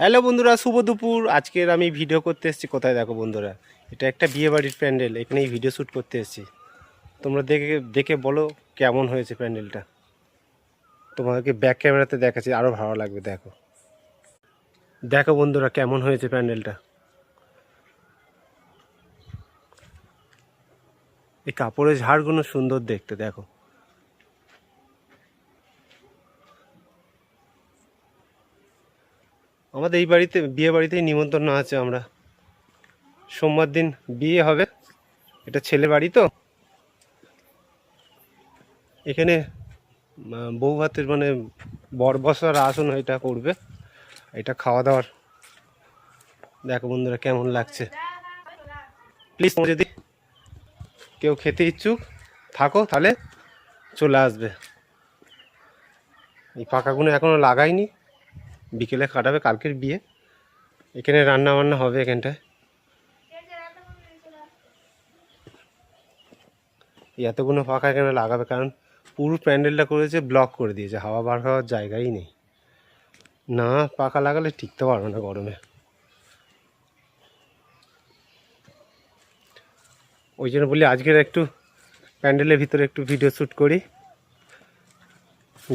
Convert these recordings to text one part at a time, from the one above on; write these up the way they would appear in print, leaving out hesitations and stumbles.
Hello বন্ধুরা, শুভ দুপুর। আজকের আমি ভিডিও করতে এসেছি কোথায় দেখো বন্ধুরা, এটা একটা বিয়ে বাড়ির প্যান্ডেল। এখানেই ভিডিও শ্যুট করতে এসেছি। তোমরা দেখে দেখে বলো কেমন হয়েছে প্যান্ডেলটা। তোমাদেরকে ব্যাক ক্যামেরাতে দেখাচ্ছি, আরও ভালো লাগবে। দেখো দেখো বন্ধুরা কেমন হয়েছে প্যান্ডেলটা। এই কাপড়ের ঝাড়গুলো সুন্দর দেখতে। দেখো আমাদের এই বাড়িতে বিয়ে বাড়িতেই নিমন্ত্রণ আছে। আমরা সোমবার দিন বিয়ে হবে। এটা ছেলে বাড়ি তো, এখানে বউ ভাতের মানে বর বসার আসন এটা করবে, এটা খাওয়া দাওয়ার। দেখো বন্ধুরা কেমন লাগছে। প্লিজ তোমরা যদি কেউ খেতে ইচ্ছুক থাকো তাহলে চলে আসবে। এই পাকাগুলো এখনও লাগাইনি, বিকেলে কাটাবে, কালকের বিয়ে। এখানে রান্না বান্না হবে এখানটায়। এতগুলো পাকা এখানে লাগাবে, কারণ পুরো প্যান্ডেলটা করেছে ব্লক করে দিয়েছে, হাওয়া বার হওয়ার জায়গাই নেই। না পাকা লাগালে টিকতে পারবে না গরমে। ওই জন্য বলি আজকের একটু প্যান্ডেলের ভিতরে একটু ভিডিও শ্যুট করি।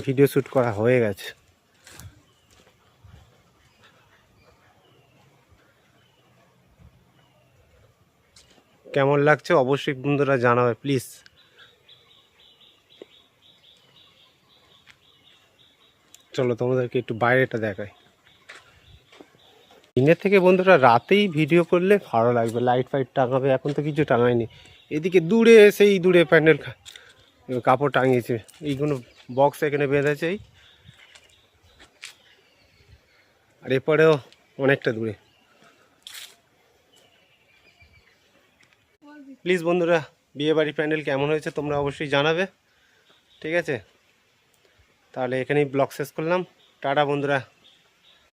ভিডিও শ্যুট করা হয়ে গেছে। কেমন লাগছে অবশ্যই বন্ধুরা জানাবে প্লিজ। চলো তোমাদেরকে একটু বাইরেটা দেখাই। দিনের থেকে বন্ধুরা রাতেই ভিডিও করলে ভালো লাগবে, লাইট ফাইট টাঙাবে। এখন তো কিছু টাঙায়নি। এদিকে দূরে সেই দূরে প্যান্ডেল কাপড় টাঙিয়েছে, এইগুলো বক্স এখানে বেঁধেছে এই, আর এরপরেও অনেকটা দূরে। প্লিজ বন্ধুরা, বিয়ে বাড়ি প্যান্ডেল কেমন হয়েছে তোমরা অবশ্যই জানাবে। ঠিক আছে, তাহলে এখানেই ব্লগ শেষ করলাম। টাটা বন্ধুরা।